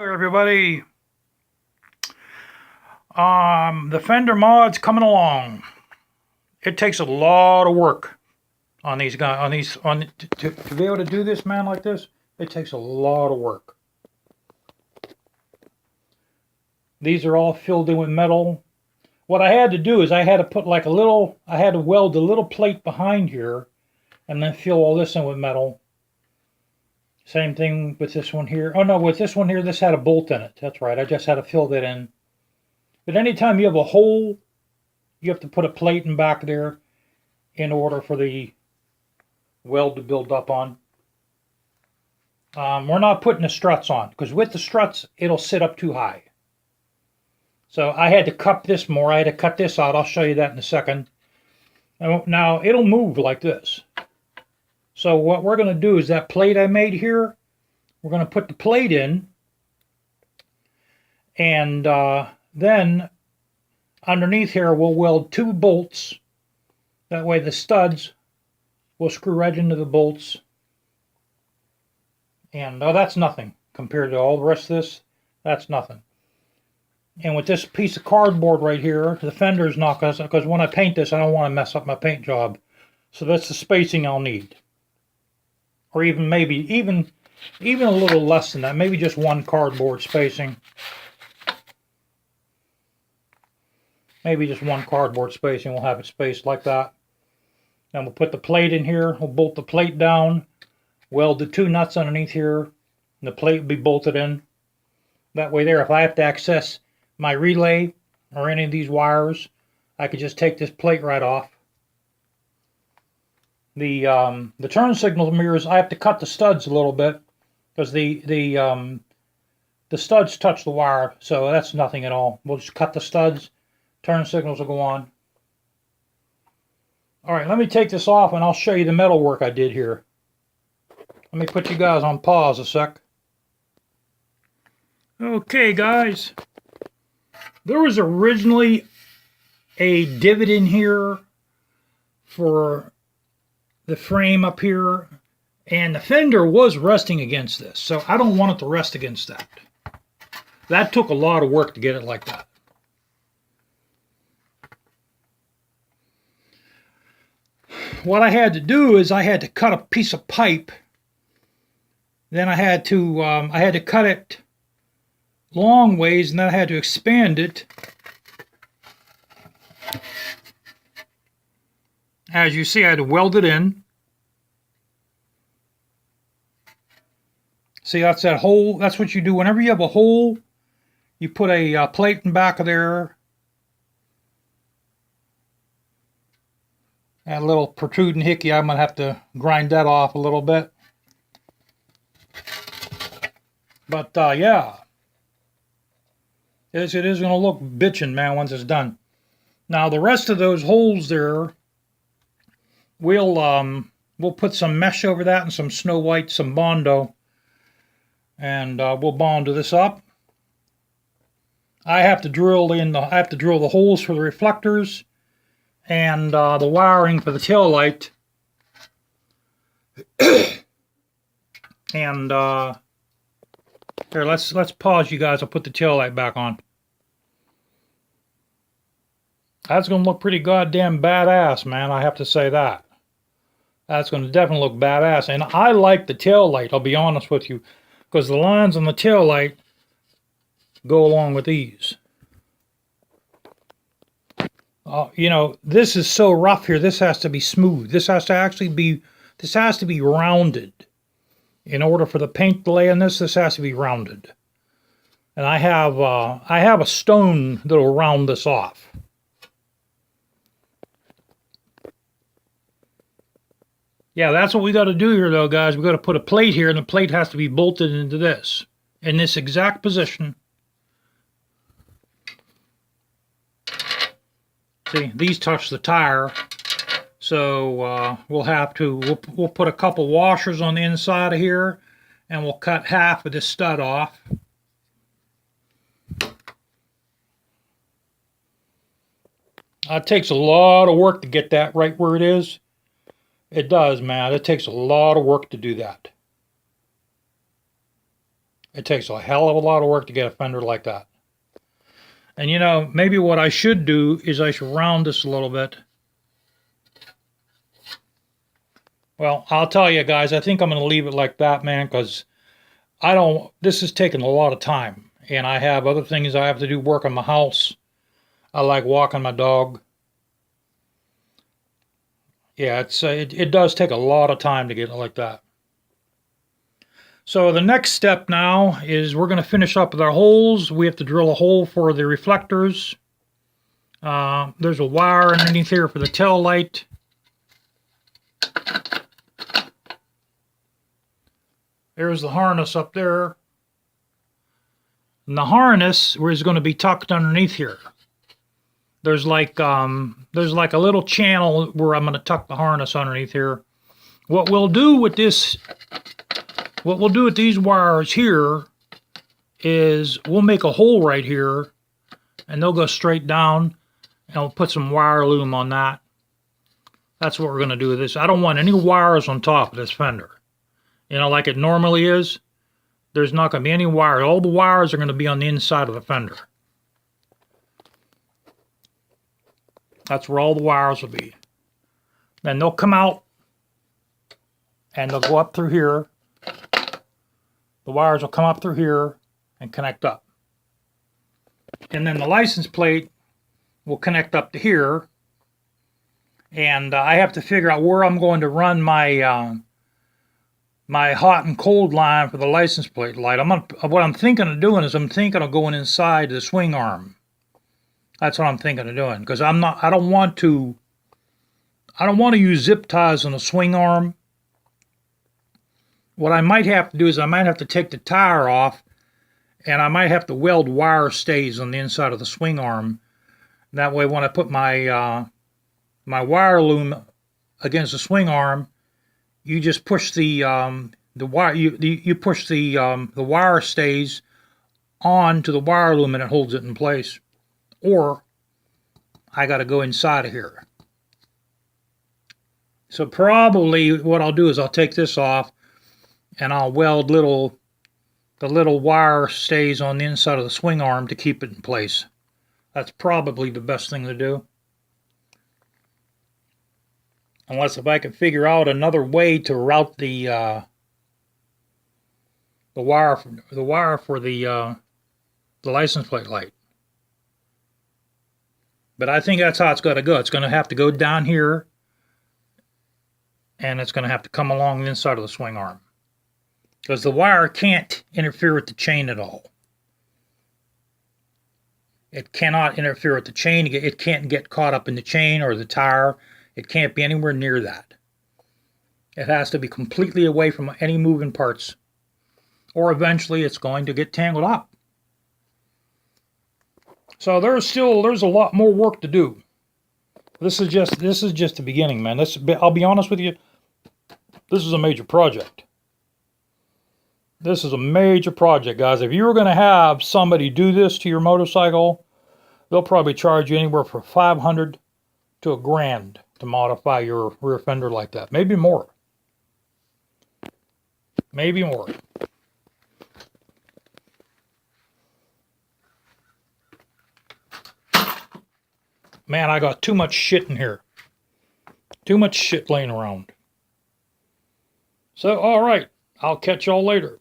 Hello everybody. The fender mod's coming along. It takes a lot of work on these guys, to be able to do this, man, like this. It takes a lot of work. These are all filled in with metal. What I had to do is I had to put like I had to weld a little plate behind here and then fill all this in with metal. Same thing with this one here. Oh no, with this one here, this had a bolt in it. That's right, I just had to fill that in. But anytime you have a hole, you have to put a plate in back there in order for the weld to build up on. We're not putting the struts on, because with the struts, it'll sit up too high. So I had to cut this more. I had to cut this out. I'll show you that in a second. Now, it'll move like this. So what we're going to do is that plate I made here, we're going to put the plate in, and then underneath here we'll weld 2 bolts. That way the studs will screw right into the bolts. And that's nothing compared to all the rest of this. That's nothing. And with this piece of cardboard right here, the fender's not, because when I paint this, I don't want to mess up my paint job. So that's the spacing I'll need. Or even maybe even a little less than that. Maybe just 1 cardboard spacing. Maybe just 1 cardboard spacing. We'll have it spaced like that. Then we'll put the plate in here. We'll bolt the plate down. Weld the 2 nuts underneath here. And the plate will be bolted in. That way there, if I have to access my relay or any of these wires, I could just take this plate right off. The turn signal mirrors, I have to cut the studs a little bit because the studs touch the wire, so that's nothing at all. We'll just cut the studs. Turn signals will go on. Alright, let me take this off and I'll show you the metal work I did here. Let me put you guys on pause a sec. Okay guys, there was originally a divot in here for the frame up here, and the fender was resting against this, so I don't want it to rest against that. That took a lot of work to get it like that. What I had to do is I had to cut a piece of pipe. Then I had to cut it long ways, and then I had to expand it. As you see, I had to weld it in. See, that's that hole. That's what you do whenever you have a hole. You put a plate in back of there. That little protruding hickey, I'm going to have to grind that off a little bit. But yeah, it is going to look bitchin', man, once it's done. Now the rest of those holes there, we'll put some mesh over that and some snow white, some bondo, and we'll bondo this up. I have to drill the holes for the reflectors and the wiring for the tail light. And here, let's pause, you guys. I'll put the tail light back on. That's going to look pretty goddamn badass, man. I have to say that. That's going to definitely look badass. And I like the tail light, I'll be honest with you, because the lines on the tail light go along with these. You know, this is so rough here. This has to be smooth. This has to be rounded. In order for the paint to lay on this, this has to be rounded. And I have a stone that'll round this off. Yeah, that's what we got to do here, though, guys. We got to put a plate here, and the plate has to be bolted into this, in this exact position. See, these touch the tire, so we'll put a couple washers on the inside of here, and we'll cut half of this stud off. It takes a lot of work to get that right where it is. It does, man. It takes a lot of work to do that. It takes a hell of a lot of work to get a fender like that. And you know, maybe what I should do is I should round this a little bit. Well, I'll tell you guys, I think I'm going to leave it like that, man, because this is taking a lot of time. And I have other things I have to do, work on my house. I like walking my dog. Yeah, it does take a lot of time to get it like that. So the next step now is we're going to finish up with our holes. We have to drill a hole for the reflectors. There's a wire underneath here for the tail light. There's the harness up there. And the harness is going to be tucked underneath here. There's like a little channel where I'm going to tuck the harness underneath here. What we'll do with these wires here is we'll make a hole right here, and they'll go straight down, and we'll put some wire loom on that. That's what we're going to do with this. I don't want any wires on top of this fender. You know, like it normally is. There's not going to be any wires. All the wires are going to be on the inside of the fender. That's where all the wires will be. Then they'll come out and they'll go up through here. The wires will come up through here and connect up. And then the license plate will connect up to here. And I have to figure out where I'm going to run my my hot and cold line for the license plate light. What I'm thinking of doing is I'm thinking of going inside the swing arm. That's what I'm thinking of doing, because I don't want to use zip ties on the swing arm. What I might have to do is I might have to take the tire off, and I might have to weld wire stays on the inside of the swing arm. That way, when I put my my wire loom against the swing arm, you just push the wire. You push the wire stays onto the wire loom, and it holds it in place. Or I got to go inside of here. So probably what I'll do is I'll take this off, and I'll weld the little wire stays on the inside of the swing arm to keep it in place. That's probably the best thing to do. Unless if I can figure out another way to route the wire for the license plate light. But I think that's how it's got to go. It's going to have to go down here, and it's going to have to come along the inside of the swing arm, because the wire can't interfere with the chain at all. It cannot interfere with the chain. It can't get caught up in the chain or the tire. It can't be anywhere near that. It has to be completely away from any moving parts, or eventually it's going to get tangled up. So there's a lot more work to do. This is just the beginning, man. I'll be honest with you, this is a major project. This is a major project, guys. If you were going to have somebody do this to your motorcycle, they'll probably charge you anywhere from $500 to $1,000 to modify your rear fender like that. Maybe more. Maybe more. Man, I got too much shit in here. Too much shit laying around. So, all right. I'll catch y'all later.